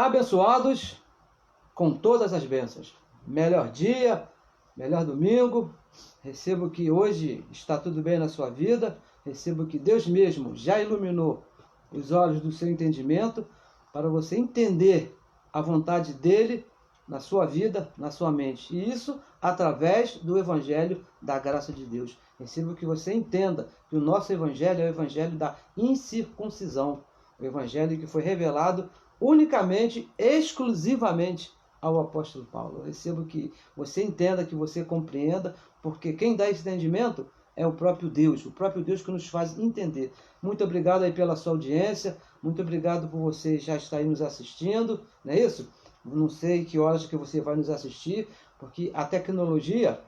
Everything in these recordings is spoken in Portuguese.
abençoados com todas as bênçãos. Melhor dia, melhor domingo. Recebo que hoje está tudo bem na sua vida. Recebo que Deus mesmo já iluminou os olhos do seu entendimento para você entender a vontade dele na sua vida, na sua mente. E isso através do Evangelho da graça de Deus. Recebo que você entenda que o nosso Evangelho é o Evangelho da incircuncisão. O Evangelho que foi revelado unicamente, exclusivamente ao apóstolo Paulo. Eu recebo que você entenda, que você compreenda, porque quem dá esse entendimento é o próprio Deus que nos faz entender. Muito obrigado aí pela sua audiência, muito obrigado por você já estar aí nos assistindo, não é isso? Não sei que horas que você vai nos assistir, porque a tecnologia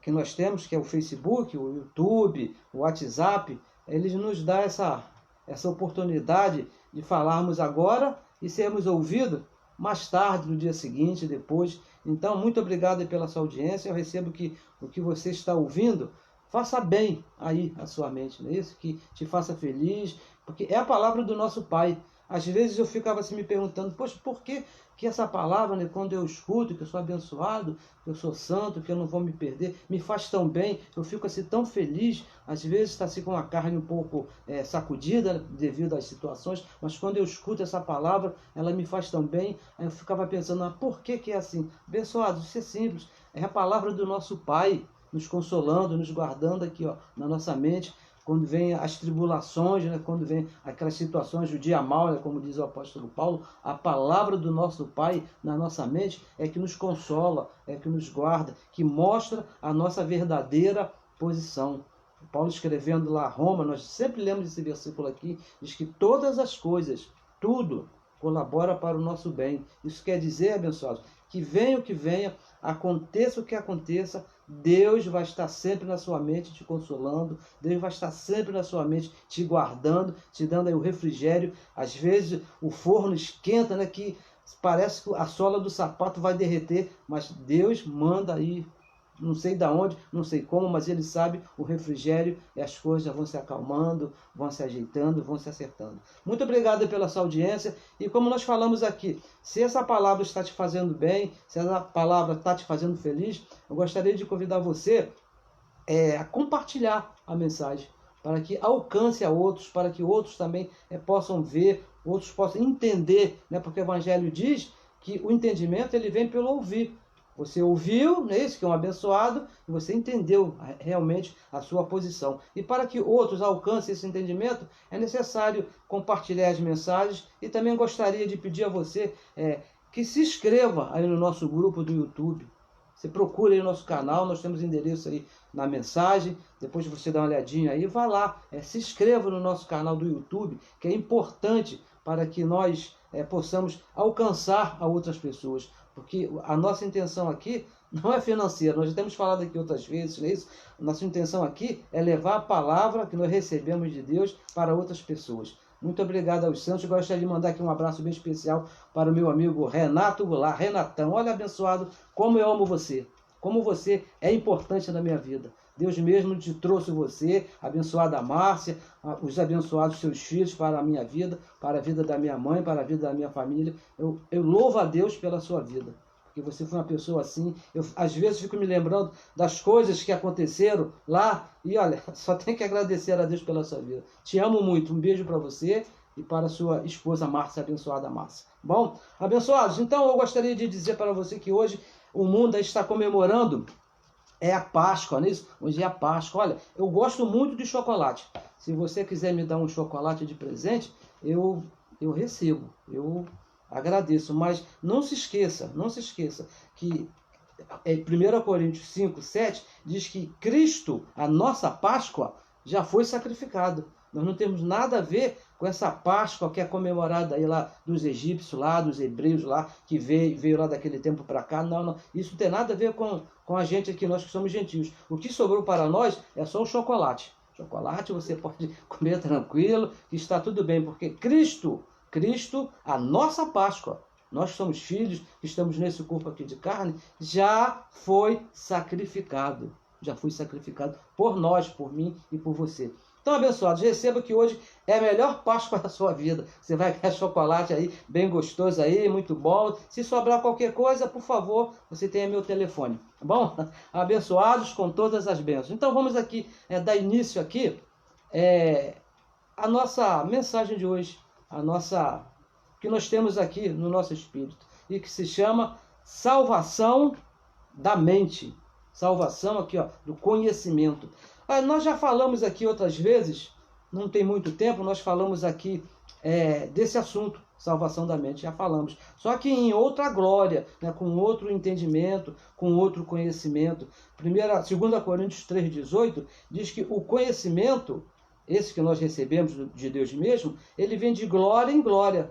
que nós temos, que é o Facebook, o YouTube, o WhatsApp, eles nos dá essa oportunidade de falarmos agora e sermos ouvidos mais tarde, no dia seguinte, depois. Então, muito obrigado pela sua audiência. Eu recebo que o que você está ouvindo faça bem aí a sua mente, não é isso? Que te faça feliz, porque é a palavra do nosso Pai. Às vezes eu ficava assim me perguntando, poxa, por que essa palavra, né, quando eu escuto, que eu sou abençoado, que eu sou santo, que eu não vou me perder, me faz tão bem, eu fico assim tão feliz, às vezes está assim com a carne um pouco sacudida devido às situações, mas quando eu escuto essa palavra, ela me faz tão bem, aí eu ficava pensando, por que é assim? Abençoado, isso é simples, é a palavra do nosso Pai, nos consolando, nos guardando aqui ó, na nossa mente, quando vem as tribulações, né? Quando vem aquelas situações, o dia mau, né? Como diz o apóstolo Paulo, a palavra do nosso Pai na nossa mente é que nos consola, é que nos guarda, que mostra a nossa verdadeira posição. Paulo escrevendo lá a Roma, nós sempre lemos esse versículo aqui, diz que todas as coisas, tudo, colabora para o nosso bem. Isso quer dizer, abençoados, que venha o que venha, aconteça o que aconteça, Deus vai estar sempre na sua mente te consolando, Deus vai estar sempre na sua mente te guardando, te dando aí o refrigério. Às vezes o forno esquenta, né, que parece que a sola do sapato vai derreter, mas Deus manda aí, não sei de onde, não sei como, mas Ele sabe o refrigério e as coisas vão se acalmando, vão se ajeitando, vão se acertando. Muito obrigado pela sua audiência. E como nós falamos aqui, se essa palavra está te fazendo bem, se essa palavra está te fazendo feliz, eu gostaria de convidar você a compartilhar a mensagem, para que alcance a outros, para que outros também possam ver, outros possam entender, né? Porque o Evangelho diz que o entendimento ele vem pelo ouvir. Você ouviu, né, isso que é um abençoado, e você entendeu realmente a sua posição. E para que outros alcancem esse entendimento, é necessário compartilhar as mensagens. E também gostaria de pedir a você que se inscreva aí no nosso grupo do YouTube. Você procura aí o nosso canal, nós temos endereço aí na mensagem. Depois você dá uma olhadinha aí, vá lá, se inscreva no nosso canal do YouTube, que é importante para que nós possamos alcançar a outras pessoas. Porque a nossa intenção aqui não é financeira, nós já temos falado aqui outras vezes, não é isso? Nossa intenção aqui é levar a palavra que nós recebemos de Deus para outras pessoas. Muito obrigado aos santos. Gostaria de mandar aqui um abraço bem especial para o meu amigo Renato Goulart. Renatão, olha abençoado, como eu amo você. Como você é importante na minha vida. Deus mesmo te trouxe você, abençoada Márcia, os abençoados seus filhos para a minha vida, para a vida da minha mãe, para a vida da minha família. Eu louvo a Deus pela sua vida, porque você foi uma pessoa assim. Eu às vezes fico me lembrando das coisas que aconteceram lá e olha, só tenho que agradecer a Deus pela sua vida. Te amo muito, um beijo para você e para a sua esposa Márcia, abençoada Márcia. Bom, abençoados, então eu gostaria de dizer para você que hoje o mundo está comemorando a Páscoa, não é isso? Hoje é a Páscoa. Olha, eu gosto muito de chocolate. Se você quiser me dar um chocolate de presente, eu recebo, eu agradeço. Mas não se esqueça que 1 Coríntios 5, 7 diz que Cristo, a nossa Páscoa, já foi sacrificado. Nós não temos nada a ver com essa Páscoa que é comemorada aí lá dos egípcios, lá dos hebreus, lá que veio lá daquele tempo para cá. Não, não. Isso não tem nada a ver com a gente aqui, nós que somos gentios. O que sobrou para nós é só o chocolate. Chocolate você pode comer tranquilo, que está tudo bem, porque Cristo, a nossa Páscoa, nós somos filhos, que estamos nesse corpo aqui de carne, já foi sacrificado. Já foi sacrificado por nós, por mim e por você. Então, abençoados, receba que hoje é a melhor Páscoa da sua vida. Você vai ganhar chocolate aí, bem gostoso aí, muito bom. Se sobrar qualquer coisa, por favor, você tem meu telefone, tá bom? Abençoados com todas as bênçãos. Então, vamos aqui dar início aqui a nossa mensagem de hoje, que nós temos aqui no nosso espírito, e que se chama salvação da mente. Salvação aqui, ó, do conhecimento. Nós já falamos aqui outras vezes, não tem muito tempo, nós falamos aqui desse assunto, salvação da mente, já falamos. Só que em outra glória, né, com outro entendimento, com outro conhecimento. 2 Coríntios 3,18 diz que o conhecimento, esse que nós recebemos de Deus mesmo, ele vem de glória em glória.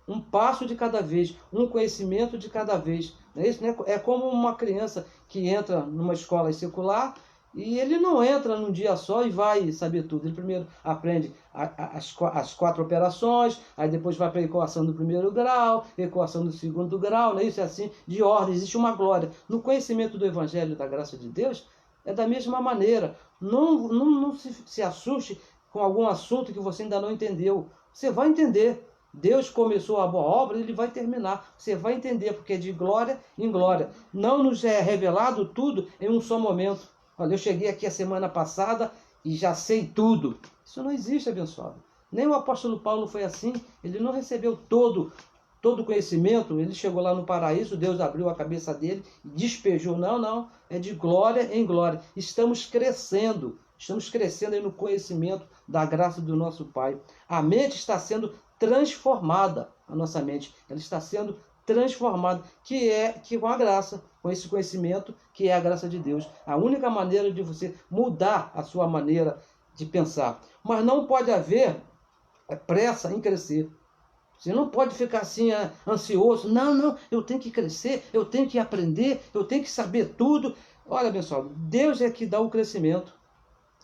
Um passo de cada vez, um conhecimento de cada vez. Não é isso, né? É como uma criança que entra numa escola secular e ele não entra num dia só e vai saber tudo. Ele primeiro aprende as 4 operações, aí depois vai para a equação do 1º grau, equação do 2º grau, não é isso? É assim, de ordem, existe uma glória. No conhecimento do Evangelho da graça de Deus, é da mesma maneira. Não se assuste com algum assunto que você ainda não entendeu. Você vai entender. Deus começou a boa obra, ele vai terminar. Você vai entender, porque é de glória em glória. Não nos é revelado tudo em um só momento. Olha, eu cheguei aqui a semana passada e já sei tudo. Isso não existe, abençoado. Nem o apóstolo Paulo foi assim. Ele não recebeu todo o conhecimento. Ele chegou lá no paraíso, Deus abriu a cabeça dele e despejou. Não. É de glória em glória. Estamos crescendo aí no conhecimento da graça do nosso Pai. A mente está sendo transformada, a nossa mente, ela está sendo transformada, que com a graça, com esse conhecimento, que é a graça de Deus. A única maneira de você mudar a sua maneira de pensar. Mas não pode haver pressa em crescer. Você não pode ficar assim ansioso. Não, eu tenho que crescer, eu tenho que aprender, eu tenho que saber tudo. Olha, pessoal, Deus é que dá o crescimento.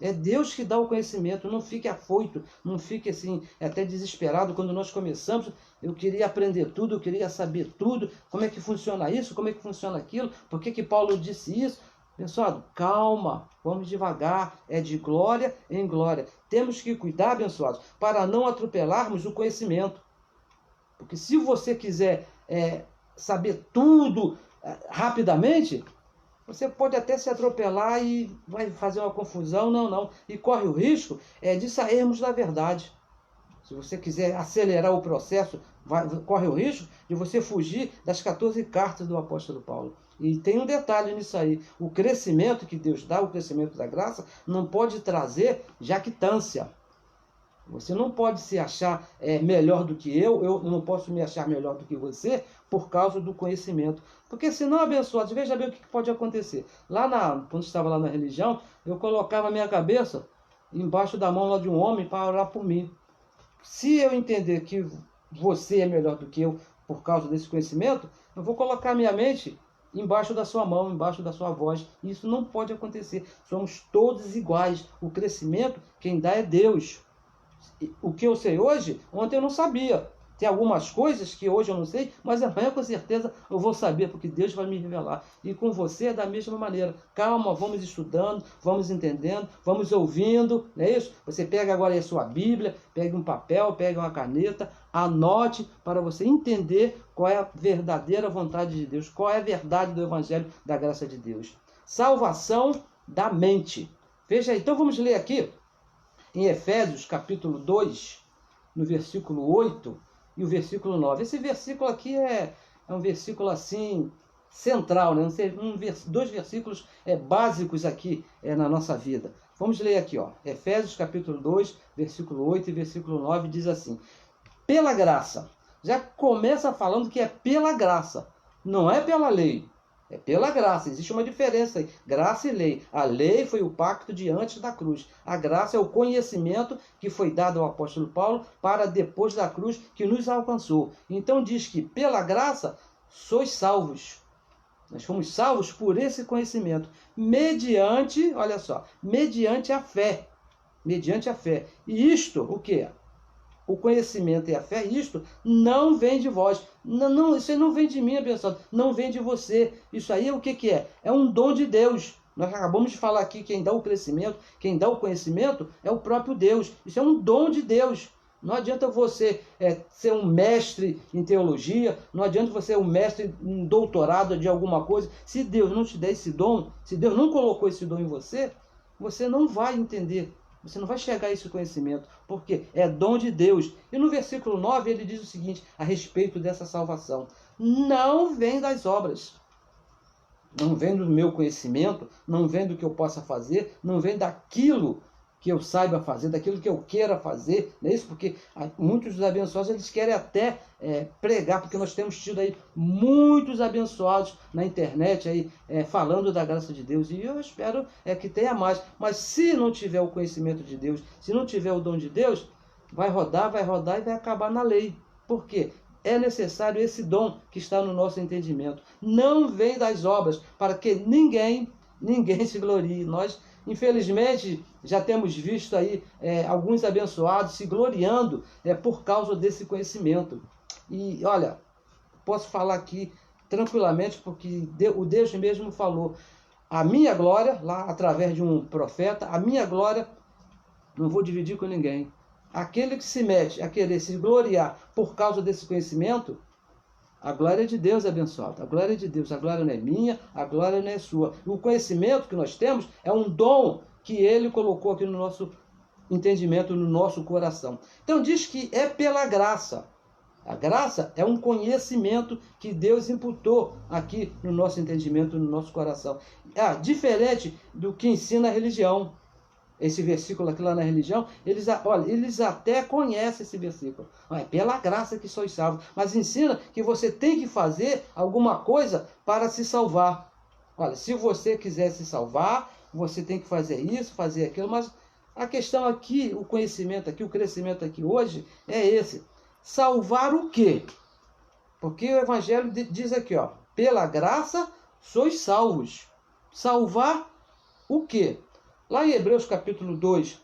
É Deus que dá o conhecimento. Não fique afoito, não fique assim, até desesperado. Quando nós começamos, eu queria aprender tudo, eu queria saber tudo. Como é que funciona isso? Como é que funciona aquilo? Por que Paulo disse isso? Abençoado, calma, vamos devagar. É de glória em glória. Temos que cuidar, abençoados, para não atropelarmos o conhecimento. Porque se você quiser saber tudo rapidamente, você pode até se atropelar e vai fazer uma confusão. Não. E corre o risco de sairmos da verdade. Se você quiser acelerar o processo, corre o risco de você fugir das 14 cartas do apóstolo Paulo. E tem um detalhe nisso aí. O crescimento que Deus dá, o crescimento da graça, não pode trazer jactância. Você não pode se achar melhor do que eu não posso me achar melhor do que você por causa do conhecimento. Porque senão, abençoados, veja bem o que pode acontecer. Quando estava lá na religião, eu colocava a minha cabeça embaixo da mão lá de um homem para orar por mim. Se eu entender que você é melhor do que eu por causa desse conhecimento, eu vou colocar a minha mente embaixo da sua mão, embaixo da sua voz. Isso não pode acontecer. Somos todos iguais. O crescimento, quem dá é Deus. O que eu sei hoje, ontem eu não sabia. Tem algumas coisas que hoje eu não sei, mas amanhã com certeza eu vou saber, porque Deus vai me revelar. E com você é da mesma maneira. Calma, vamos estudando, vamos entendendo, vamos ouvindo, não é isso? Você pega agora aí a sua Bíblia, pega um papel, pega uma caneta, anote para você entender qual é a verdadeira vontade de Deus, qual é a verdade do Evangelho da graça de Deus. Salvação da mente. Veja aí, então vamos ler aqui em Efésios capítulo 2, no versículo 8 e o versículo 9. Esse versículo aqui é um versículo assim central, né? Dois versículos básicos aqui na nossa vida. Vamos ler aqui, ó. Efésios capítulo 2, versículo 8 e versículo 9 diz assim: pela graça. Já começa falando que é pela graça, não é pela lei. É pela graça, existe uma diferença aí, graça e lei. A lei foi o pacto de antes da cruz. A graça é o conhecimento que foi dado ao apóstolo Paulo para depois da cruz que nos alcançou. Então diz que pela graça sois salvos. Nós fomos salvos por esse conhecimento, mediante, olha só, mediante a fé. Mediante a fé. E isto, o quê? O conhecimento e a fé, isto não vem de vós. Não, isso aí não vem de mim, abençoado. Não vem de você. Isso aí é o que é? É um dom de Deus. Nós acabamos de falar aqui, quem dá o crescimento, quem dá o conhecimento é o próprio Deus. Isso é um dom de Deus. Não adianta você ser um mestre em teologia, não adianta você ser um mestre em doutorado de alguma coisa. Se Deus não te der esse dom, se Deus não colocou esse dom em você, você não vai entender. Você não vai chegar a esse conhecimento, porque é dom de Deus. E no versículo 9 ele diz o seguinte, a respeito dessa salvação. Não vem das obras. Não vem do meu conhecimento, não vem do que eu possa fazer, não vem daquilo que eu saiba fazer, daquilo que eu queira fazer, não é isso? Porque muitos dos abençoados, eles querem até pregar, porque nós temos tido aí muitos abençoados na internet aí, falando da graça de Deus, e eu espero que tenha mais. Mas se não tiver o conhecimento de Deus, se não tiver o dom de Deus, vai rodar e vai acabar na lei. Por quê? É necessário esse dom que está no nosso entendimento. Não vem das obras, para que ninguém se glorie. Nós, infelizmente, já temos visto aí alguns abençoados se gloriando por causa desse conhecimento. E olha, posso falar aqui tranquilamente, porque o Deus mesmo falou, a minha glória, lá através de um profeta, a minha glória não vou dividir com ninguém. Aquele que se mete a querer se gloriar por causa desse conhecimento, a glória é de Deus, abençoado. A glória é de Deus. A glória não é minha, a glória não é sua. E o conhecimento que nós temos é um dom que Ele colocou aqui no nosso entendimento, no nosso coração. Então diz que é pela graça. A graça é um conhecimento que Deus imputou aqui no nosso entendimento, no nosso coração. Diferente do que ensina a religião. Esse versículo aqui lá na religião, eles até conhecem esse versículo. É pela graça que sois salvos. Mas ensina que você tem que fazer alguma coisa para se salvar. Olha, se você quiser se salvar, você tem que fazer isso, fazer aquilo. Mas a questão aqui, o conhecimento aqui, o crescimento aqui hoje é esse. Salvar o quê? Porque o Evangelho diz aqui, ó, pela graça sois salvos. Salvar o quê? Lá em Hebreus capítulo 2,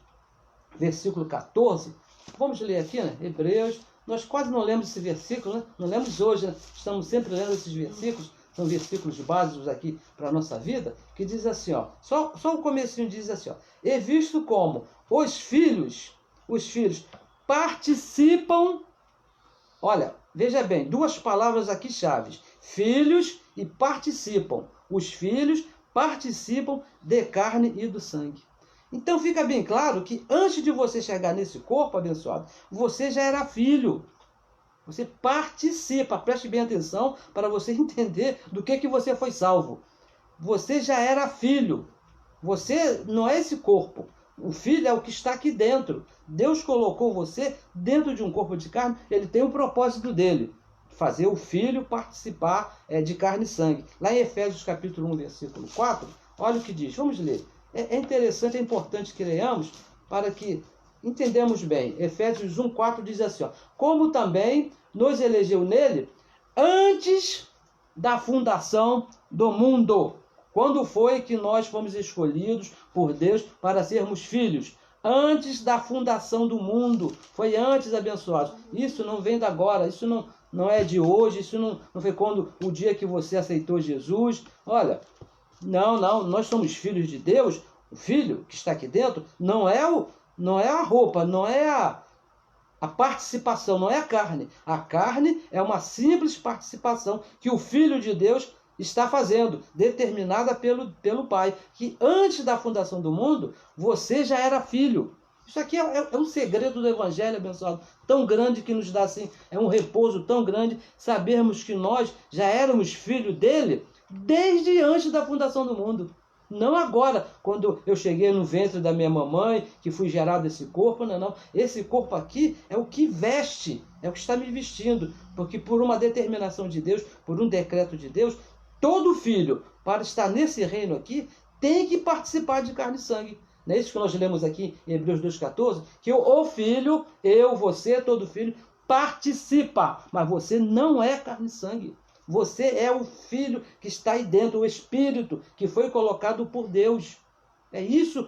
versículo 14, vamos ler aqui, né? Hebreus, nós quase não lemos esse versículo, né? Não lemos hoje, né? Estamos sempre lendo esses versículos, são versículos básicos aqui para a nossa vida, que diz assim, ó, só o comecinho diz assim, ó, e visto como os filhos participam, olha, veja bem, duas palavras aqui chaves, filhos e participam, os filhos participam de carne e do sangue. Então fica bem claro que antes de você chegar nesse corpo abençoado, você já era filho. Você participa, preste bem atenção para você entender do que você foi salvo. Você já era filho. Você não é esse corpo. O filho é o que está aqui dentro. Deus colocou você dentro de um corpo de carne, ele tem um propósito dele. Fazer o filho participar de carne e sangue. Lá em Efésios capítulo 1, versículo 4, olha o que diz. Vamos ler. É interessante, é importante que leiamos para que entendamos bem. Efésios 1, 4 diz assim, ó, como também nos elegeu nele antes da fundação do mundo. Quando foi que nós fomos escolhidos por Deus para sermos filhos? Antes da fundação do mundo. Foi antes, abençoados. Isso não vem de agora, isso não é de hoje, isso não foi quando o dia que você aceitou Jesus. Olha, não, nós somos filhos de Deus. O filho que está aqui dentro não é a roupa, não é a participação, não é a carne. A carne é uma simples participação que o Filho de Deus está fazendo, determinada pelo Pai. Que antes da fundação do mundo, você já era filho. Isso aqui é um segredo do Evangelho, abençoado, tão grande que nos dá assim, é um repouso tão grande, sabermos que nós já éramos filhos dele desde antes da fundação do mundo. Não agora, quando eu cheguei no ventre da minha mamãe, que fui gerado esse corpo, não. Esse corpo aqui é o que veste, é o que está me vestindo, porque por uma determinação de Deus, por um decreto de Deus, todo filho, para estar nesse reino aqui, tem que participar de carne e sangue. Não é isso que nós lemos aqui em Hebreus 2,14? Que o filho, você, todo filho, participa, mas você não é carne e sangue. Você é o filho que está aí dentro, o Espírito que foi colocado por Deus. É isso,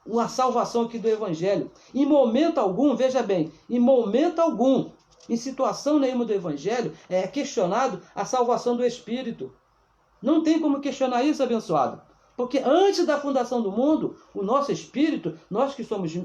uma salvação aqui do Evangelho. Em momento algum, veja bem, em momento algum, em situação nenhuma do Evangelho, é questionado a salvação do Espírito. Não tem como questionar isso, abençoado. Porque antes da fundação do mundo, o nosso espírito, nós que somos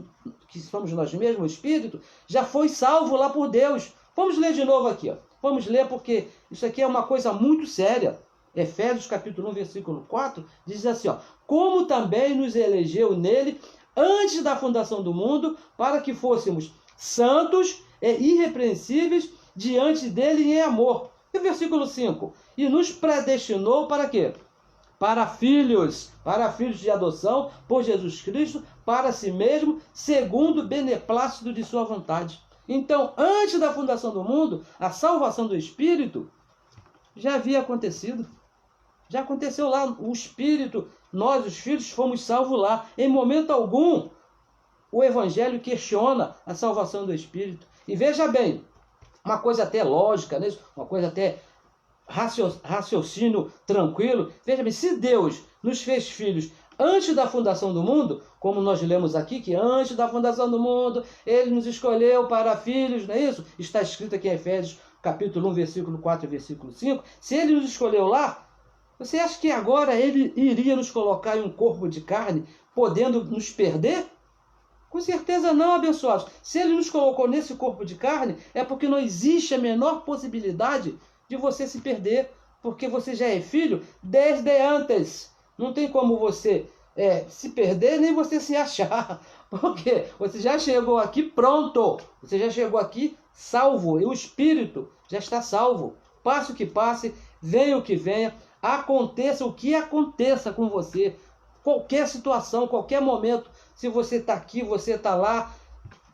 nós mesmos, o espírito, já foi salvo lá por Deus. Vamos ler de novo aqui, ó. Vamos ler porque isso aqui é uma coisa muito séria. Efésios capítulo 1, versículo 4, diz assim, ó: como também nos elegeu nele antes da fundação do mundo, para que fôssemos santos e irrepreensíveis diante dele em amor. E o versículo 5, e nos predestinou para quê? Para filhos de adoção por Jesus Cristo, para si mesmo, segundo o beneplácito de sua vontade. Então, antes da fundação do mundo, a salvação do Espírito já havia acontecido. Já aconteceu lá, o Espírito, nós, os filhos, fomos salvos lá. Em momento algum, o Evangelho questiona a salvação do Espírito. E veja bem, uma coisa até lógica, né? Uma coisa até raciocínio tranquilo. Veja bem, se Deus nos fez filhos antes da fundação do mundo, como nós lemos aqui, que antes da fundação do mundo, Ele nos escolheu para filhos, não é isso? Está escrito aqui em Efésios, capítulo 1, versículo 4 e versículo 5. Se Ele nos escolheu lá, você acha que agora Ele iria nos colocar em um corpo de carne, podendo nos perder? Com certeza não, abençoados. Se Ele nos colocou nesse corpo de carne, é porque não existe a menor possibilidade de você se perder, porque você já é filho desde antes. Não tem como você se perder, nem você se achar. Porque você já chegou aqui pronto. Você já chegou aqui salvo. E o Espírito já está salvo. Passe o que passe, venha o que venha, aconteça o que aconteça com você. Qualquer situação, qualquer momento, se você está aqui, você está lá,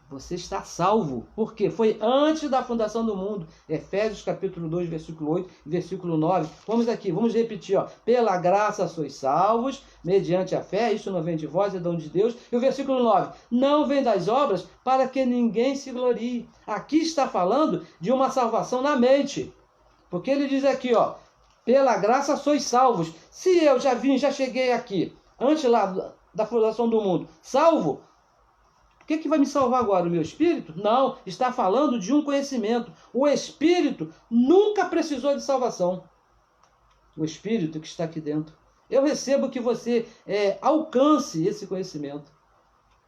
você está salvo. Por quê? Foi antes da fundação do mundo. Efésios capítulo 2, versículo 8, versículo 9. Vamos aqui, vamos repetir, ó. Pela graça sois salvos, mediante a fé, isso não vem de vós, é dom de Deus. E o versículo 9, não vem das obras, para que ninguém se glorie. Aqui está falando de uma salvação na mente. Porque ele diz aqui, ó, pela graça sois salvos. Se eu já cheguei aqui, antes lá da fundação do mundo, salvo, o que vai me salvar agora? O meu espírito? Não, está falando de um conhecimento. O espírito nunca precisou de salvação. O espírito que está aqui dentro. Eu recebo que você alcance esse conhecimento.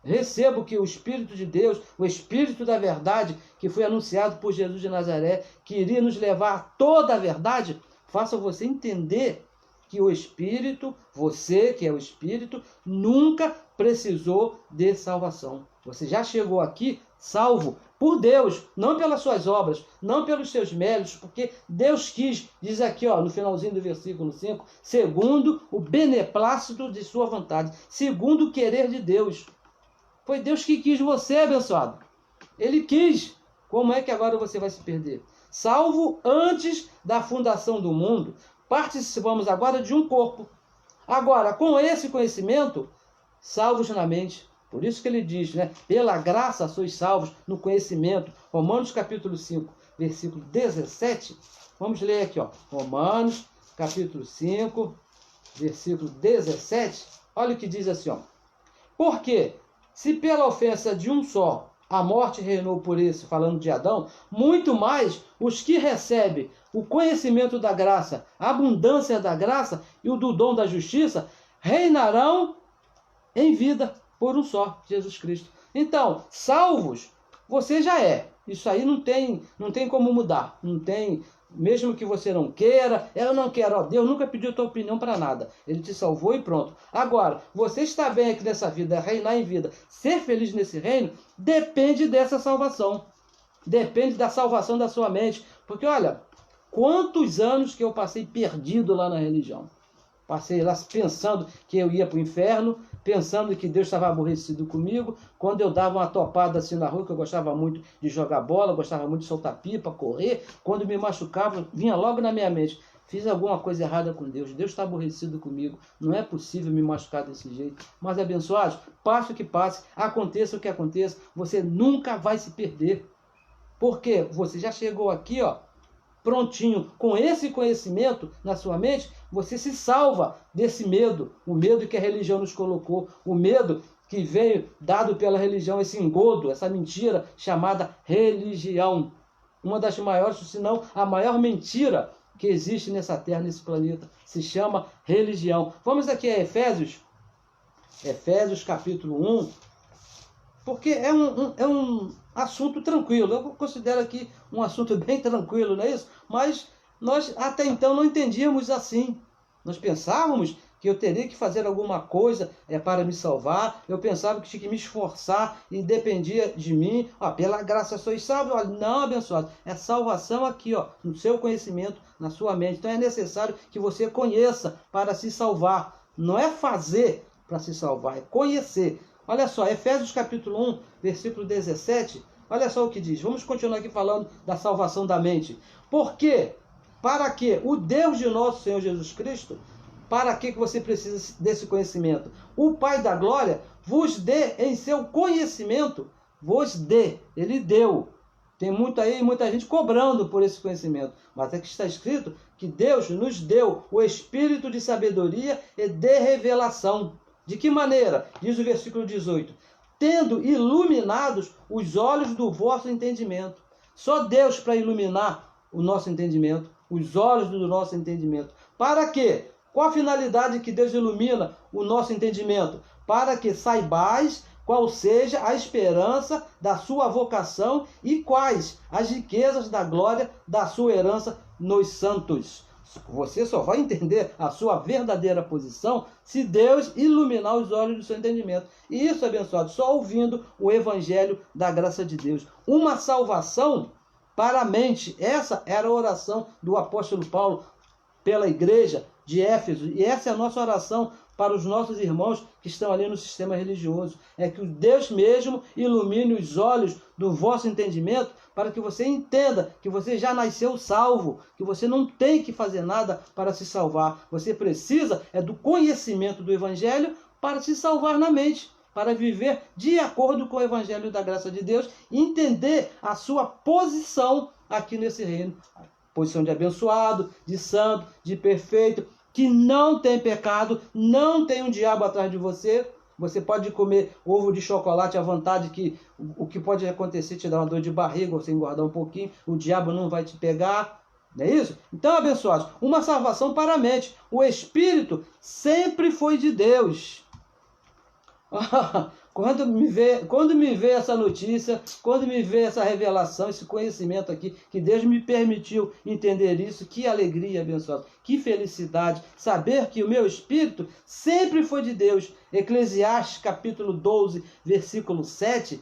Recebo que o Espírito de Deus, o Espírito da verdade, que foi anunciado por Jesus de Nazaré, que iria nos levar a toda a verdade, faça você entender que o Espírito, você que é o Espírito, nunca precisou de salvação. Você já chegou aqui salvo por Deus, não pelas suas obras, não pelos seus méritos, porque Deus quis, diz aqui ó, no finalzinho do versículo 5, segundo o beneplácito de sua vontade, segundo o querer de Deus. Foi Deus que quis você, abençoado. Ele quis. Como é que agora você vai se perder? Salvo antes da fundação do mundo, participamos agora de um corpo. Agora, com esse conhecimento, salvos na mente. Por isso que ele diz, né? Pela graça sois salvos no conhecimento. Romanos capítulo 5, versículo 17. Vamos ler aqui, ó. Romanos capítulo 5, versículo 17. Olha o que diz assim, ó. Porque se pela ofensa de um só a morte reinou por esse, falando de Adão, muito mais os que recebem o conhecimento da graça, a abundância da graça e o do dom da justiça, reinarão em vida por um só, Jesus Cristo. Então, salvos, você já é. Isso aí não tem como mudar. Não tem, mesmo que você não queira, eu não quero, ó, Deus nunca pediu tua opinião para nada. Ele te salvou e pronto. Agora, você está bem aqui nessa vida, reinar em vida, ser feliz nesse reino, depende dessa salvação. Depende da salvação da sua mente. Porque, olha, quantos anos que eu passei perdido lá na religião. Passei lá pensando que eu ia para o inferno, pensando que Deus estava aborrecido comigo. Quando eu dava uma topada assim na rua, que eu gostava muito de jogar bola, gostava muito de soltar pipa, correr. Quando me machucava, vinha logo na minha mente, fiz alguma coisa errada com Deus. Deus está aborrecido comigo. Não é possível me machucar desse jeito. Mas, abençoados, passe o que passe, aconteça o que aconteça, você nunca vai se perder. Porque você já chegou aqui, ó, prontinho, com esse conhecimento na sua mente, você se salva desse medo, o medo que a religião nos colocou, o medo que veio dado pela religião, esse engodo, essa mentira chamada religião. Uma das maiores, se não a maior mentira que existe nessa terra, nesse planeta. Se chama religião. Vamos aqui a Efésios capítulo 1, porque é um assunto tranquilo. Eu considero aqui um assunto bem tranquilo, não é isso? Mas nós até então não entendíamos assim. Nós pensávamos que eu teria que fazer alguma coisa para me salvar. Eu pensava que tinha que me esforçar e dependia de mim. Pela graça sois salvos. Não, abençoado. É salvação aqui, no seu conhecimento, na sua mente. Então é necessário que você conheça para se salvar. Não é fazer para se salvar, é conhecer. Olha só, Efésios capítulo 1, versículo 17. Olha só o que diz. Vamos continuar aqui falando da salvação da mente. Porque, para que o Deus de nosso Senhor Jesus Cristo, para que você precisa desse conhecimento? O Pai da glória vos dê em seu conhecimento, vos dê, ele deu. Tem muita gente cobrando por esse conhecimento. Mas aqui está escrito que Deus nos deu o espírito de sabedoria e de revelação. De que maneira? Diz o versículo 18. Tendo iluminados os olhos do vosso entendimento. Só Deus para iluminar o nosso entendimento, os olhos do nosso entendimento. Para quê? Qual a finalidade que Deus ilumina o nosso entendimento? Para que saibais qual seja a esperança da sua vocação e quais as riquezas da glória da sua herança nos santos. Você só vai entender a sua verdadeira posição se Deus iluminar os olhos do seu entendimento. E isso, abençoado, só ouvindo o evangelho da graça de Deus. Uma salvação para a mente. Essa era a oração do apóstolo Paulo pela igreja de Éfeso. E essa é a nossa oração para os nossos irmãos que estão ali no sistema religioso. É que o Deus mesmo ilumine os olhos do vosso entendimento para que você entenda que você já nasceu salvo, que você não tem que fazer nada para se salvar. Você precisa do conhecimento do Evangelho para se salvar na mente, para viver de acordo com o Evangelho da graça de Deus e entender a sua posição aqui nesse reino. Posição de abençoado, de santo, de perfeito, que não tem pecado, não tem um diabo atrás de você. Você pode comer ovo de chocolate à vontade, que o que pode acontecer te dar uma dor de barriga, você engordar um pouquinho, o diabo não vai te pegar. Não é isso? Então, abençoados, uma salvação para a mente. O Espírito sempre foi de Deus. Quando me vê essa notícia, quando me vê essa revelação, esse conhecimento aqui, que Deus me permitiu entender isso, que alegria, abençoado, que felicidade, saber que o meu espírito sempre foi de Deus. Eclesiastes capítulo 12, versículo 7,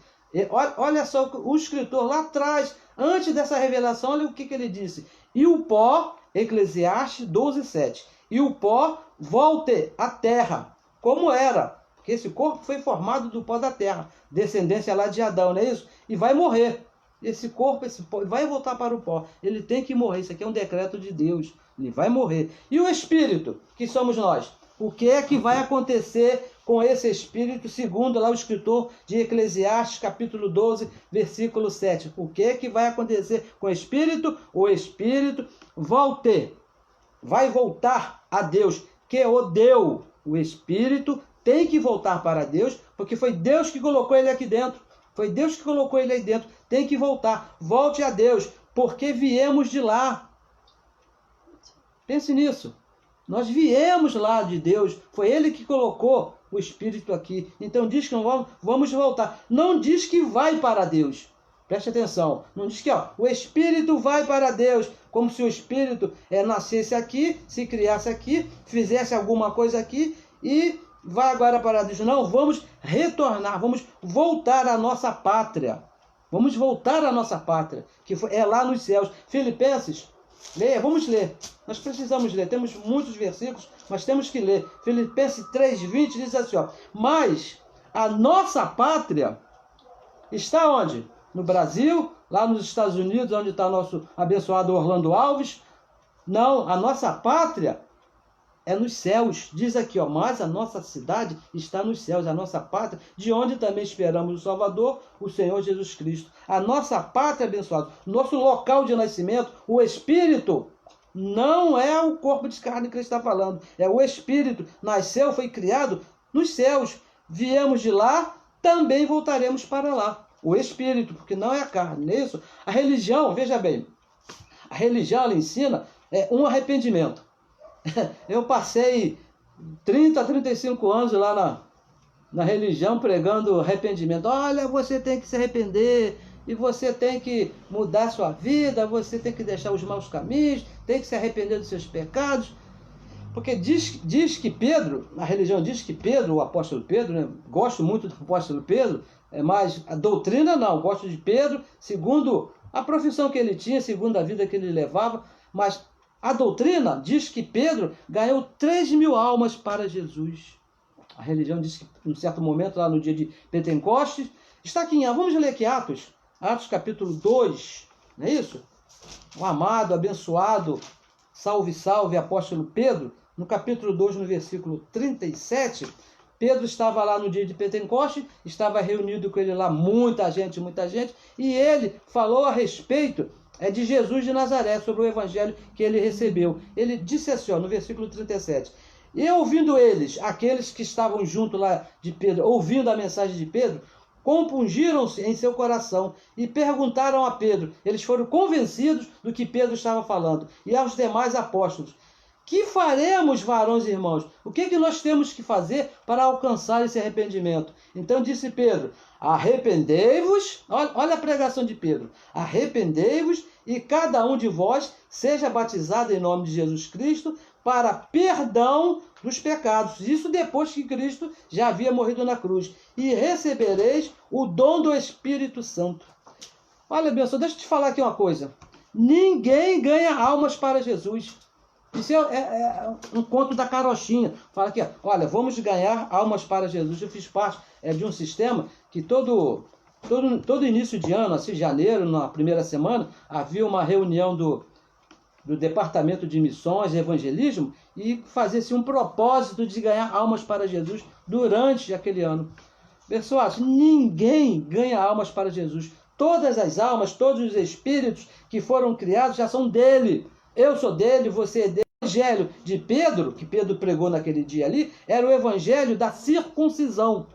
olha só o escritor lá atrás, antes dessa revelação, olha o que ele disse. E o pó, Eclesiastes 12, 7, e o pó volte à terra, como era. Porque esse corpo foi formado do pó da terra, descendência lá de Adão, não é isso? E vai morrer. Esse corpo, vai voltar para o pó. Ele tem que morrer. Isso aqui é um decreto de Deus. Ele vai morrer. E o Espírito, que somos nós? O que é que vai acontecer com esse Espírito, segundo lá o escritor de Eclesiastes, capítulo 12, versículo 7? O que é que vai acontecer com o Espírito? O Espírito vai voltar a Deus, que o deu. O Espírito tem que voltar para Deus, porque foi Deus que colocou ele aqui dentro. Foi Deus que colocou ele aí dentro. Tem que voltar. Volte a Deus, porque viemos de lá. Pense nisso. Nós viemos lá de Deus. Foi Ele que colocou o Espírito aqui. Então diz que vamos voltar. Não diz que vai para Deus. Preste atenção. Não diz que o Espírito vai para Deus. Como se o Espírito nascesse aqui, se criasse aqui, fizesse alguma coisa aqui e vai agora para Deus. Não, vamos retornar, vamos voltar à nossa pátria. Vamos voltar à nossa pátria, que é lá nos céus. Filipenses, leia, vamos ler. Nós precisamos ler, temos muitos versículos, mas temos que ler. Filipenses 3:20 diz assim, mas a nossa pátria está onde? No Brasil, lá nos Estados Unidos, onde está nosso abençoado Orlando Alves. Não, a nossa pátria é nos céus. Diz aqui, mas a nossa cidade está nos céus, a nossa pátria, de onde também esperamos o Salvador, o Senhor Jesus Cristo. A nossa pátria, abençoado, nosso local de nascimento, o Espírito, não é o corpo de carne que ele está falando, é o Espírito. Nasceu, foi criado nos céus. Viemos de lá, também voltaremos para lá. O Espírito, porque não é a carne, não é isso? A religião, veja bem, a religião ela ensina um arrependimento. Eu passei 30, 35 anos lá na religião pregando arrependimento. Olha, você tem que se arrepender e você tem que mudar sua vida, você tem que deixar os maus caminhos, tem que se arrepender dos seus pecados. Porque diz que Pedro, a religião diz que Pedro, o apóstolo Pedro, né? Gosto muito do apóstolo Pedro, mas a doutrina não, gosto de Pedro, segundo a profissão que ele tinha, segundo a vida que ele levava, mas a doutrina diz que Pedro ganhou 3.000 almas para Jesus. A religião diz que, em um certo momento, lá no dia de Pentecostes, está aqui vamos ler aqui Atos capítulo 2, não é isso? O amado, abençoado, salve, salve, apóstolo Pedro, no capítulo 2, no versículo 37, Pedro estava lá no dia de Pentecostes, estava reunido com ele lá muita gente, e ele falou a respeito de Jesus de Nazaré, sobre o evangelho que ele recebeu. Ele disse assim, no versículo 37, e ouvindo eles, aqueles que estavam junto lá de Pedro, ouvindo a mensagem de Pedro, compungiram-se em seu coração e perguntaram a Pedro, eles foram convencidos do que Pedro estava falando, e aos demais apóstolos, que faremos, varões e irmãos? O que nós temos que fazer para alcançar esse arrependimento? Então disse Pedro, arrependei-vos, olha a pregação de Pedro, arrependei-vos e cada um de vós seja batizado em nome de Jesus Cristo para perdão dos pecados. Isso depois que Cristo já havia morrido na cruz. E recebereis o dom do Espírito Santo. Olha, benção, deixa eu te falar aqui uma coisa. Ninguém ganha almas para Jesus. Isso é um conto da carochinha. Fala aqui, olha, vamos ganhar almas para Jesus. Eu fiz parte de um sistema que todo início de ano, assim, janeiro, na primeira semana, havia uma reunião do Departamento de Missões e Evangelismo e fazia-se um propósito de ganhar almas para Jesus durante aquele ano. Pessoal, ninguém ganha almas para Jesus. Todas as almas, todos os espíritos que foram criados já são dele. Eu sou dele, você é dele. O evangelho de Pedro, que Pedro pregou naquele dia ali, era o evangelho da circuncisão.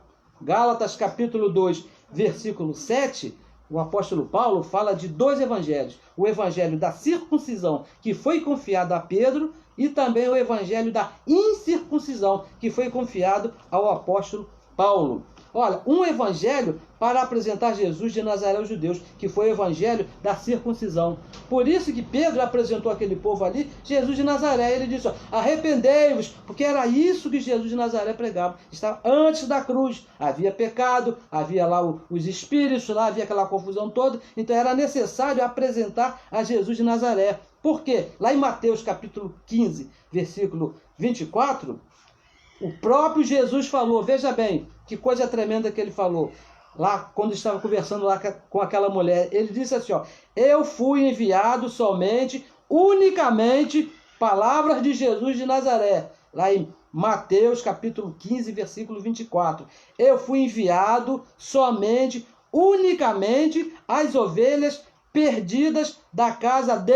Gálatas capítulo 2, versículo 7, o apóstolo Paulo fala de dois evangelhos. O evangelho da circuncisão, que foi confiado a Pedro, e também o evangelho da incircuncisão, que foi confiado ao apóstolo Paulo. Olha, um evangelho para apresentar Jesus de Nazaré aos judeus, que foi o evangelho da circuncisão. Por isso que Pedro apresentou aquele povo ali, Jesus de Nazaré. Ele disse, arrependei-vos, porque era isso que Jesus de Nazaré pregava. Estava antes da cruz, havia pecado, havia lá os espíritos, lá havia aquela confusão toda, então era necessário apresentar a Jesus de Nazaré. Por quê? Lá em Mateus capítulo 15, versículo 24, o próprio Jesus falou, veja bem, que coisa tremenda que ele falou. Lá, quando estava conversando lá com aquela mulher, ele disse assim, eu fui enviado somente, unicamente, palavras de Jesus de Nazaré. Lá em Mateus capítulo 15, versículo 24. Eu fui enviado somente, unicamente, às ovelhas perdidas da casa de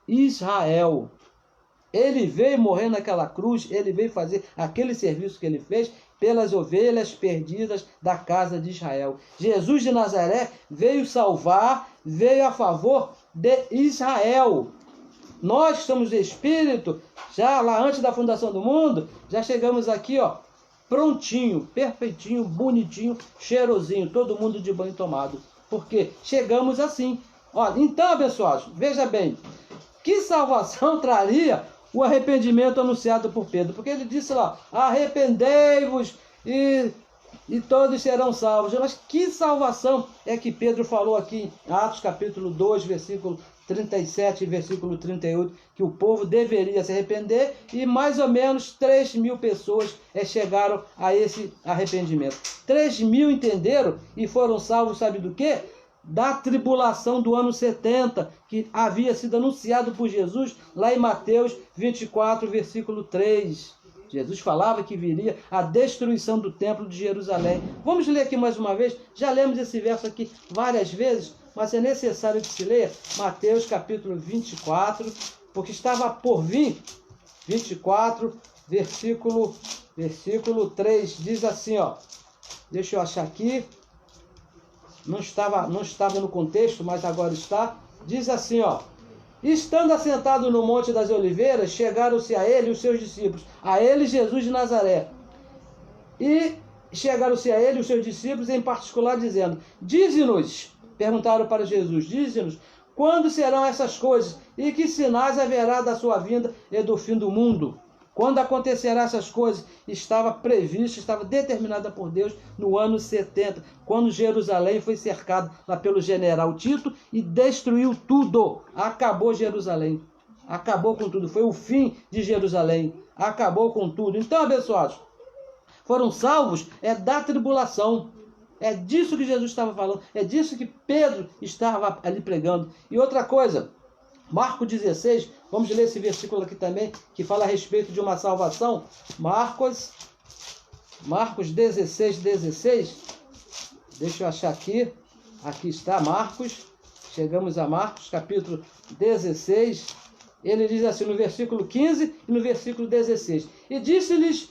Israel. Ele veio morrer naquela cruz, ele veio fazer aquele serviço que ele fez pelas ovelhas perdidas da casa de Israel. Jesus de Nazaré veio salvar, veio a favor de Israel. Nós que somos de espírito, já lá antes da fundação do mundo, já chegamos aqui, prontinho, perfeitinho, bonitinho, cheirosinho, todo mundo de banho tomado. Porque chegamos assim. Então, abençoados, veja bem, que salvação traria o arrependimento anunciado por Pedro? Porque ele disse lá, arrependei-vos e todos serão salvos. Mas que salvação é que Pedro falou aqui em Atos capítulo 2, versículo 37 e versículo 38, que o povo deveria se arrepender, e mais ou menos 3.000 pessoas chegaram a esse arrependimento. 3.000 entenderam e foram salvos, sabe do quê? Da tribulação do ano 70, que havia sido anunciado por Jesus lá em Mateus 24, versículo 3. Jesus falava que viria a destruição do templo de Jerusalém. Vamos ler aqui mais uma vez, já lemos esse verso aqui várias vezes, mas é necessário que se leia Mateus capítulo 24, porque estava por vir, 24, versículo 3, diz assim, deixa eu achar aqui, não estava no contexto, mas agora está, diz assim, Estando assentado no Monte das Oliveiras, chegaram-se a ele os seus discípulos, a ele Jesus de Nazaré. E chegaram-se a ele os seus discípulos, em particular, dizendo: Dize-nos, perguntaram para Jesus, dize-nos, quando serão essas coisas e que sinais haverá da sua vinda e do fim do mundo? Quando acontecerá essas coisas? Estava previsto, estava determinada por Deus no ano 70, quando Jerusalém foi cercada lá pelo general Tito e destruiu tudo. Acabou Jerusalém. Acabou com tudo. Foi o fim de Jerusalém. Acabou com tudo. Então, abençoados, foram salvos da tribulação. É disso que Jesus estava falando. É disso que Pedro estava ali pregando. E outra coisa, Marcos 16, vamos ler esse versículo aqui também, que fala a respeito de uma salvação. Marcos 16, 16. Deixa eu achar aqui. Aqui está Marcos. Chegamos a Marcos, capítulo 16. Ele diz assim no versículo 15 e no versículo 16. E disse-lhes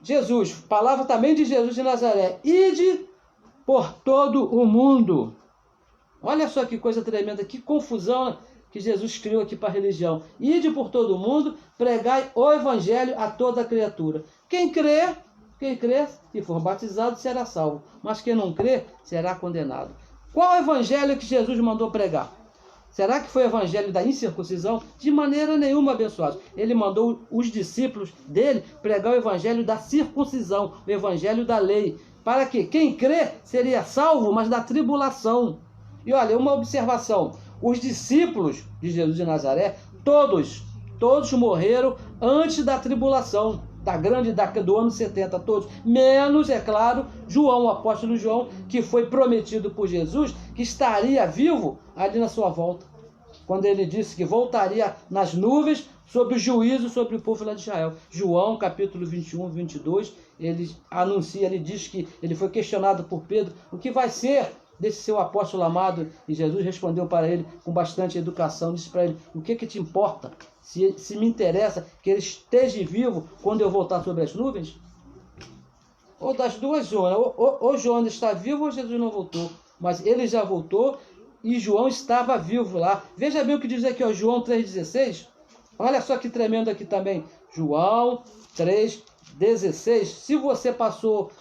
Jesus, palavra também de Jesus de Nazaré: Ide por todo o mundo. Olha só que coisa tremenda, que confusão que Jesus criou aqui para a religião. Ide por todo o mundo, pregai o evangelho a toda criatura. Quem crê e for batizado será salvo, mas quem não crê será condenado. Qual evangelho que Jesus mandou pregar? Será que foi o evangelho da incircuncisão? De maneira nenhuma, abençoados. Ele mandou os discípulos dele pregar o evangelho da circuncisão, o evangelho da lei, para que quem crê seria salvo, mas da tribulação. E olha, uma observação: os discípulos de Jesus de Nazaré, todos morreram antes da tribulação, do ano 70, todos, menos, é claro, João, o apóstolo João, que foi prometido por Jesus, que estaria vivo ali na sua volta, quando ele disse que voltaria nas nuvens sobre o juízo sobre o povo lá de Israel. João, capítulo 21, 22, ele anuncia, ele diz que ele foi questionado por Pedro, o que vai ser desse seu apóstolo amado? E Jesus respondeu para ele com bastante educação, disse para ele: o que te importa? Se me interessa que ele esteja vivo quando eu voltar sobre as nuvens? Ou das duas, Jonas, ou Jonas está vivo ou Jesus não voltou, mas ele já voltou e João estava vivo lá. Veja bem o que diz aqui, ó, João 3,16. Olha só que tremendo aqui também, João 3,16. Se você passou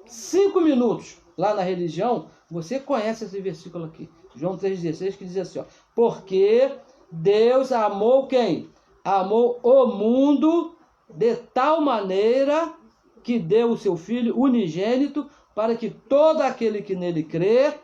5 minutos lá na religião, você conhece esse versículo aqui, João 3,16, que diz assim, ó: porque Deus amou quem? Amou o mundo de tal maneira que deu o seu Filho unigênito, para que todo aquele que nele crê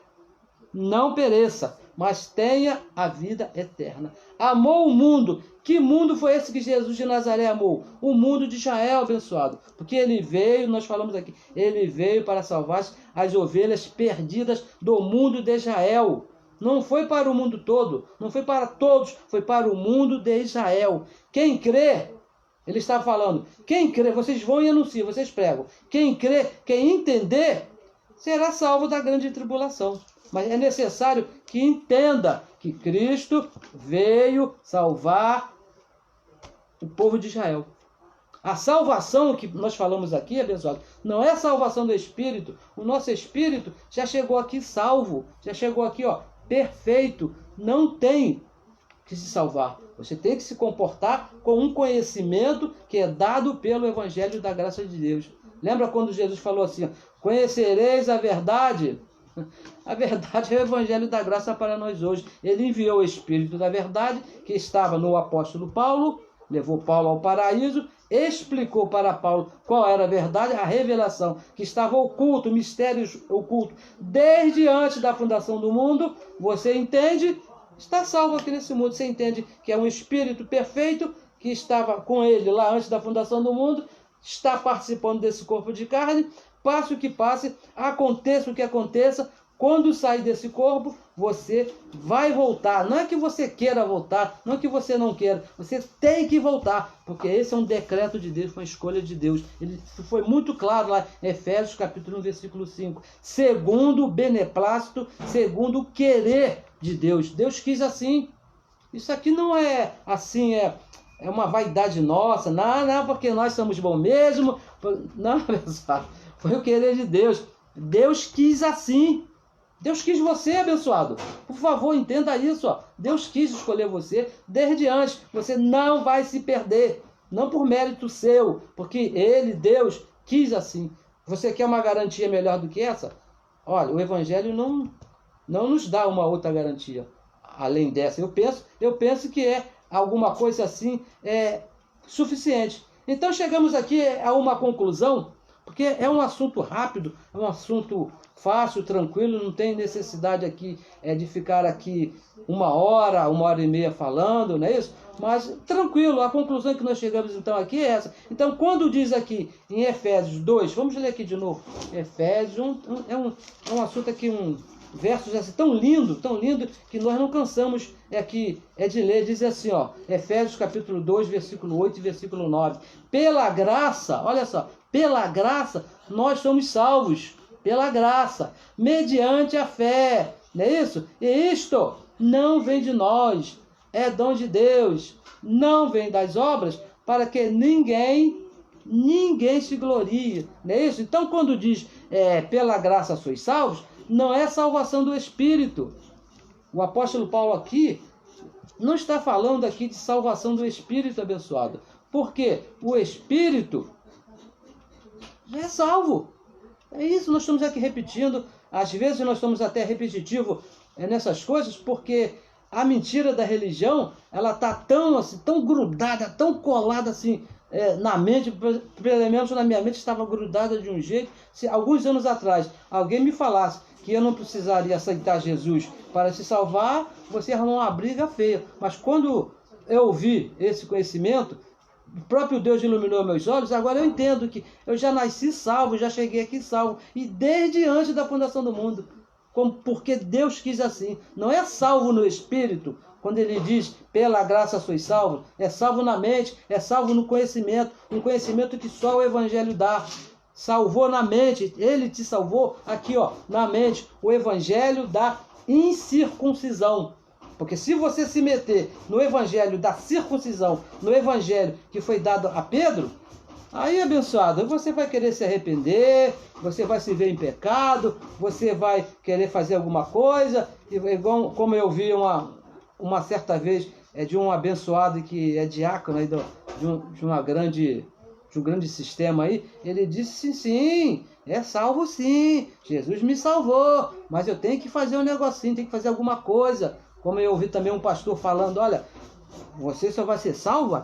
não pereça, mas tenha a vida eterna. Amou o mundo. Que mundo foi esse que Jesus de Nazaré amou? O mundo de Israel, abençoado. Porque ele veio, nós falamos aqui, ele veio para salvar as ovelhas perdidas do mundo de Israel. Não foi para o mundo todo, não foi para todos, foi para o mundo de Israel. Quem crê, ele está falando, quem crê, vocês vão e anunciam, vocês pregam. Quem crê, quem entender, será salvo da grande tribulação. Mas é necessário que entenda que Cristo veio salvar o povo de Israel. A salvação que nós falamos aqui, abençoado, não é a salvação do Espírito. O nosso Espírito já chegou aqui salvo, já chegou aqui, ó, perfeito. Não tem que se salvar. Você tem que se comportar com um conhecimento que é dado pelo Evangelho da graça de Deus. Lembra quando Jesus falou assim: conhecereis a verdade? A verdade é o Evangelho da graça para nós hoje. Ele enviou o Espírito da verdade, que estava no apóstolo Paulo, levou Paulo ao paraíso, explicou para Paulo qual era a verdade, a revelação que estava oculto, mistérios ocultos, desde antes da fundação do mundo. Você entende? Está salvo aqui nesse mundo. Você entende que é um Espírito perfeito, que estava com ele lá antes da fundação do mundo, está participando desse corpo de carne. Passe o que passe, aconteça o que aconteça, quando sair desse corpo, você vai voltar. Não é que você queira voltar, não é que você não queira, você tem que voltar, porque esse é um decreto de Deus, uma escolha de Deus. Ele foi muito claro lá em Efésios capítulo 1, versículo 5. Segundo o beneplácito, segundo o querer de Deus. Deus quis assim. Isso aqui não é assim, é uma vaidade nossa, não, porque nós somos bons mesmo. Não, pessoal. Foi o querer de Deus. Deus quis assim. Deus quis você, abençoado. Por favor, entenda isso. Ó. Deus quis escolher você desde antes. Você não vai se perder. Não por mérito seu, porque Ele, Deus, quis assim. Você quer uma garantia melhor do que essa? Olha, o Evangelho não nos dá uma outra garantia além dessa. Eu penso que é alguma coisa assim suficiente. Então chegamos aqui a uma conclusão, porque é um assunto rápido, é um assunto fácil, tranquilo, não tem necessidade aqui de ficar aqui 1 hora, 1 hora e meia falando, não é isso? Mas tranquilo, a conclusão que nós chegamos então aqui é essa. Então quando diz aqui em Efésios 2, vamos ler aqui de novo, Efésios, é um assunto aqui, versos assim, tão lindo, que nós não cansamos de ler. Diz assim, ó, Efésios capítulo 2, versículo 8 e versículo 9. Pela graça, olha só, pela graça nós somos salvos, pela graça, mediante a fé, não é isso? E isto não vem de nós, é dom de Deus, não vem das obras, para que ninguém se glorie, não é isso? Então quando diz pela graça sois salvos, não é salvação do Espírito. O apóstolo Paulo aqui não está falando aqui de salvação do Espírito, abençoado. Porque o Espírito já é salvo. É isso, nós estamos aqui repetindo. Às vezes nós estamos até repetitivo nessas coisas, porque a mentira da religião, ela está tão grudada, tão colada assim, na mente, pelo menos na minha mente estava grudada de um jeito. Se alguns anos atrás alguém me falasse que eu não precisaria aceitar Jesus para se salvar, você arrumou uma briga feia. Mas quando eu ouvi esse conhecimento, o próprio Deus iluminou meus olhos, agora eu entendo que eu já nasci salvo, já cheguei aqui salvo, e desde antes da fundação do mundo, porque Deus quis assim. Não é salvo no Espírito, quando ele diz, pela graça sois salvos, é salvo na mente, é salvo no conhecimento, um conhecimento que só o Evangelho dá. Salvou na mente, ele te salvou aqui, ó, na mente, o Evangelho da incircuncisão. Porque se você se meter no Evangelho da circuncisão, no Evangelho que foi dado a Pedro, aí, abençoado, você vai querer se arrepender, você vai se ver em pecado, você vai querer fazer alguma coisa, como eu vi uma certa vez de um abençoado que é diácono aí de um grande sistema aí, ele disse sim, é salvo sim, Jesus me salvou, mas eu tenho que fazer um negocinho, tenho que fazer alguma coisa. Como eu ouvi também um pastor falando, olha, você só vai ser salvo,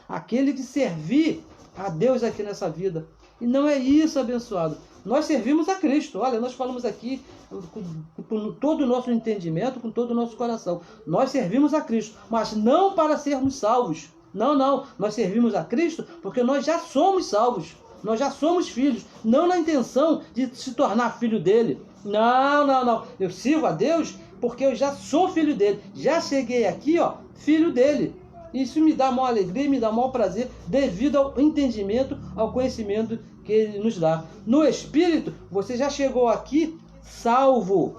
aquele que servir a Deus aqui nessa vida. E não é isso, abençoado. Nós servimos a Cristo. Olha, nós falamos aqui com todo o nosso entendimento, com todo o nosso coração. Nós servimos a Cristo, mas não para sermos salvos. Não. Nós servimos a Cristo porque nós já somos salvos. Nós já somos filhos. Não na intenção de se tornar filho dele. Não. Eu sirvo a Deus porque eu já sou filho dele. Já cheguei aqui, ó, filho dele. Isso me dá maior alegria, me dá maior prazer, devido ao entendimento, ao conhecimento que ele nos dá. No Espírito, você já chegou aqui salvo.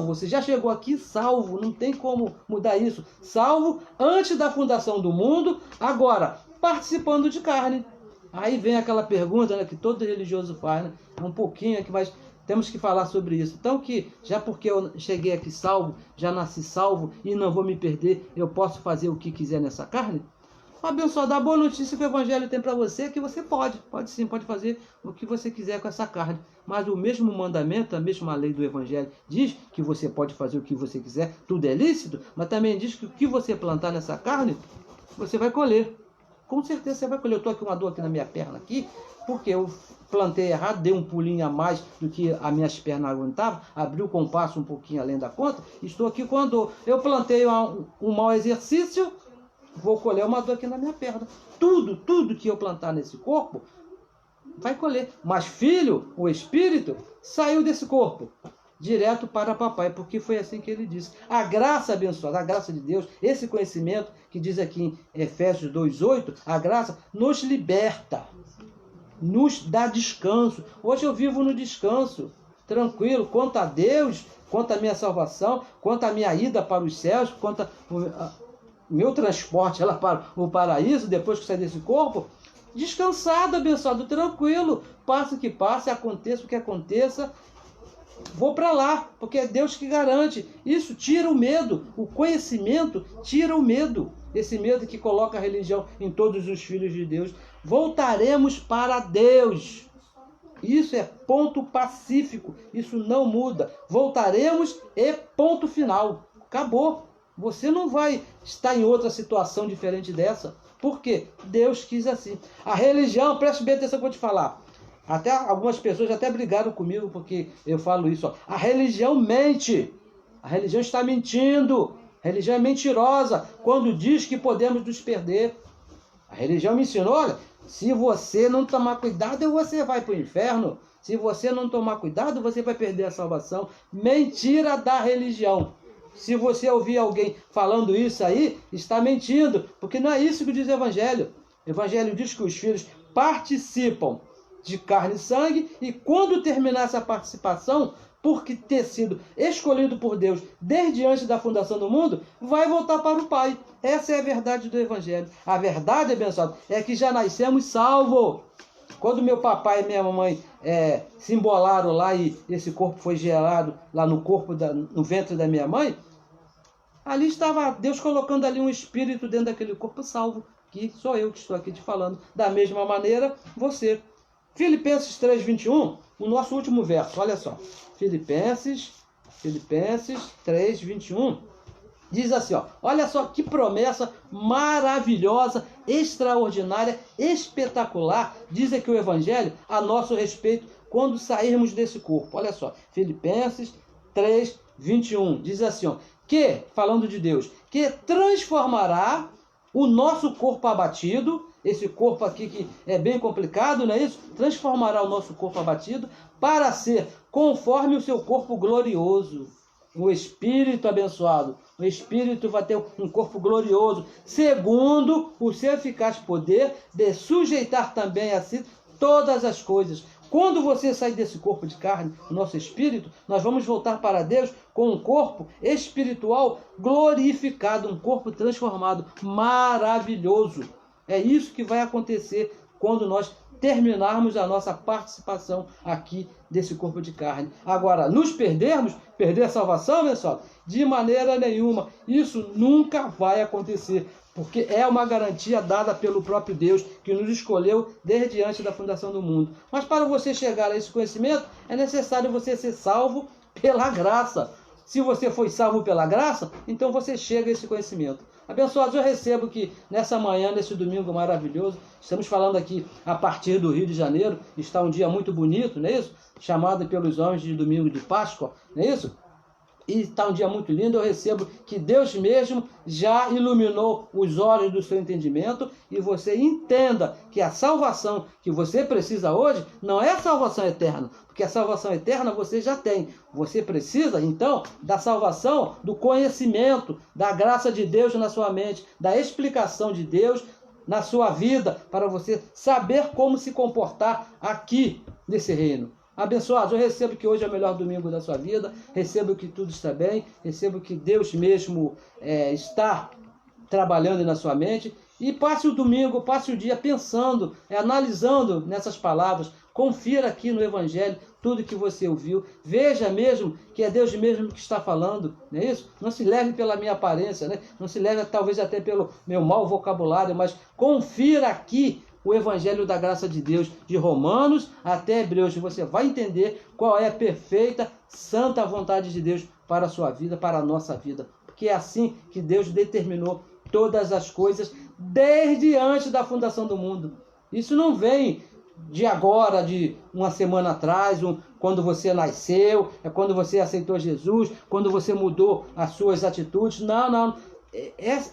Você já chegou aqui salvo, não tem como mudar isso. Salvo antes da fundação do mundo, agora participando de carne. Aí vem aquela pergunta, né, que todo religioso faz, né? Um pouquinho aqui, mas temos que falar sobre isso. Então, que já porque eu cheguei aqui salvo, já nasci salvo e não vou me perder, eu posso fazer o que quiser nessa carne? Abençoado, a boa notícia que o Evangelho tem para você é que você pode sim, pode fazer o que você quiser com essa carne. Mas o mesmo mandamento, a mesma lei do Evangelho diz que você pode fazer o que você quiser, tudo é lícito, mas também diz que o que você plantar nessa carne, você vai colher. Com certeza você vai colher. Eu estou aqui com uma dor aqui na minha perna, aqui, porque eu plantei errado, dei um pulinho a mais do que as minhas pernas aguentavam, abri o compasso um pouquinho além da conta, estou aqui com a dor. Eu plantei um mau exercício, vou colher uma dor aqui na minha perna. Tudo que eu plantar nesse corpo, vai colher. Mas filho, o Espírito, saiu desse corpo, direto para papai, porque foi assim que ele disse. A graça abençoada, a graça de Deus, esse conhecimento que diz aqui em Efésios 2:8, a graça nos liberta, nos dá descanso. Hoje eu vivo no descanso, tranquilo, quanto a Deus, quanto a minha salvação, quanto a minha ida para os céus, quanto a meu transporte lá para o paraíso, depois que sair desse corpo, descansado, abençoado, tranquilo, passe o que passe, aconteça o que aconteça, vou para lá, porque é Deus que garante. Isso tira o medo, o conhecimento tira o medo. Esse medo que coloca a religião em todos os filhos de Deus. Voltaremos para Deus. Isso é ponto pacífico, isso não muda. Voltaremos e ponto final. Acabou. Você não vai estar em outra situação diferente dessa. Por quê? Deus quis assim. A religião, preste bem atenção que eu vou te falar. Até algumas pessoas até brigaram comigo porque eu falo isso. Ó. A religião mente. A religião está mentindo. A religião é mentirosa quando diz que podemos nos perder. A religião me ensinou, olha, se você não tomar cuidado, você vai para o inferno. Se você não tomar cuidado, você vai perder a salvação. Mentira da religião. Se você ouvir alguém falando isso aí, está mentindo, porque não é isso que diz o Evangelho. O Evangelho diz que os filhos participam de carne e sangue, e quando terminar essa participação, porque ter sido escolhido por Deus desde antes da fundação do mundo, vai voltar para o Pai. Essa é a verdade do Evangelho. A verdade, abençoado, é que já nascemos salvos. Quando meu papai e minha mamãe se embolaram lá e esse corpo foi gerado lá no ventre da minha mãe, ali estava Deus colocando ali um espírito dentro daquele corpo salvo, que sou eu que estou aqui te falando. Da mesma maneira, você. Filipenses 3:21, o nosso último verso, olha só. Filipenses 3:21, diz assim, ó, olha só que promessa maravilhosa, extraordinária, espetacular, diz aqui o Evangelho a nosso respeito quando sairmos desse corpo. Olha só, Filipenses 3:21, diz assim, ó, que, falando de Deus, que transformará o nosso corpo abatido, esse corpo aqui que é bem complicado, não é isso? Transformará o nosso corpo abatido para ser conforme o seu corpo glorioso. O Espírito abençoado, o Espírito vai ter um corpo glorioso, segundo o seu eficaz poder de sujeitar também a si todas as coisas. Quando você sair desse corpo de carne, o nosso espírito, nós vamos voltar para Deus com um corpo espiritual glorificado, um corpo transformado, maravilhoso. É isso que vai acontecer quando nós terminarmos a nossa participação aqui desse corpo de carne. Agora, nos perdermos, perder a salvação, pessoal, de maneira nenhuma. Isso nunca vai acontecer, porque é uma garantia dada pelo próprio Deus, que nos escolheu desde antes da fundação do mundo. Mas para você chegar a esse conhecimento, é necessário você ser salvo pela graça. Se você foi salvo pela graça, então você chega a esse conhecimento. Abençoados, eu recebo que nessa manhã, nesse domingo maravilhoso, estamos falando aqui a partir do Rio de Janeiro, está um dia muito bonito, não é isso? Chamado pelos homens de domingo de Páscoa, não é isso? E está um dia muito lindo, eu recebo que Deus mesmo já iluminou os olhos do seu entendimento e você entenda que a salvação que você precisa hoje não é a salvação eterna, porque a salvação eterna você já tem. Você precisa, então, da salvação, do conhecimento, da graça de Deus na sua mente, da explicação de Deus na sua vida, para você saber como se comportar aqui nesse reino. Abençoados, eu recebo que hoje é o melhor domingo da sua vida, recebo que tudo está bem, recebo que Deus mesmo está trabalhando na sua mente, e passe o domingo, passe o dia pensando, analisando nessas palavras, confira aqui no Evangelho tudo que você ouviu, veja mesmo que é Deus mesmo que está falando, não é isso? Não se leve pela minha aparência, né? Não se leve talvez até pelo meu mau vocabulário, mas confira aqui o Evangelho da graça de Deus, de Romanos até Hebreus, você vai entender qual é a perfeita, santa vontade de Deus para a sua vida, para a nossa vida. Porque é assim que Deus determinou todas as coisas desde antes da fundação do mundo. Isso não vem de agora, de uma semana atrás, quando você nasceu, é quando você aceitou Jesus, quando você mudou as suas atitudes. Não.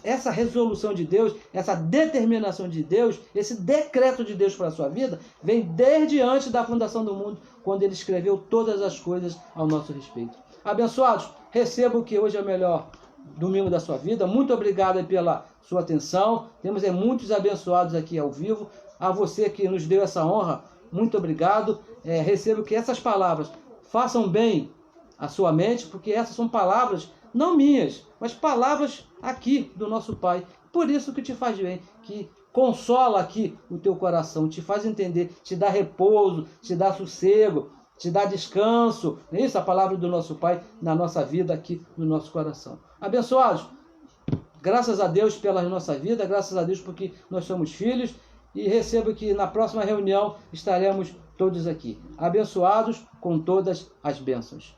Essa resolução de Deus, essa determinação de Deus, esse decreto de Deus para a sua vida, vem desde antes da fundação do mundo, quando Ele escreveu todas as coisas ao nosso respeito. Abençoados, recebam que hoje é o melhor domingo da sua vida. Muito obrigado pela sua atenção. Temos muitos abençoados aqui ao vivo. A você que nos deu essa honra, muito obrigado. Recebo que essas palavras façam bem a sua mente, porque essas são palavras não minhas, mas palavras aqui do nosso Pai. Por isso que te faz bem, que consola aqui o teu coração, te faz entender, te dá repouso, te dá sossego. te dá descanso. É isso a palavra do nosso Pai na nossa vida aqui, no nosso coração. Abençoados, graças a Deus pela nossa vida, graças a Deus porque nós somos filhos, e recebo que na próxima reunião estaremos todos aqui, abençoados com todas as bênçãos.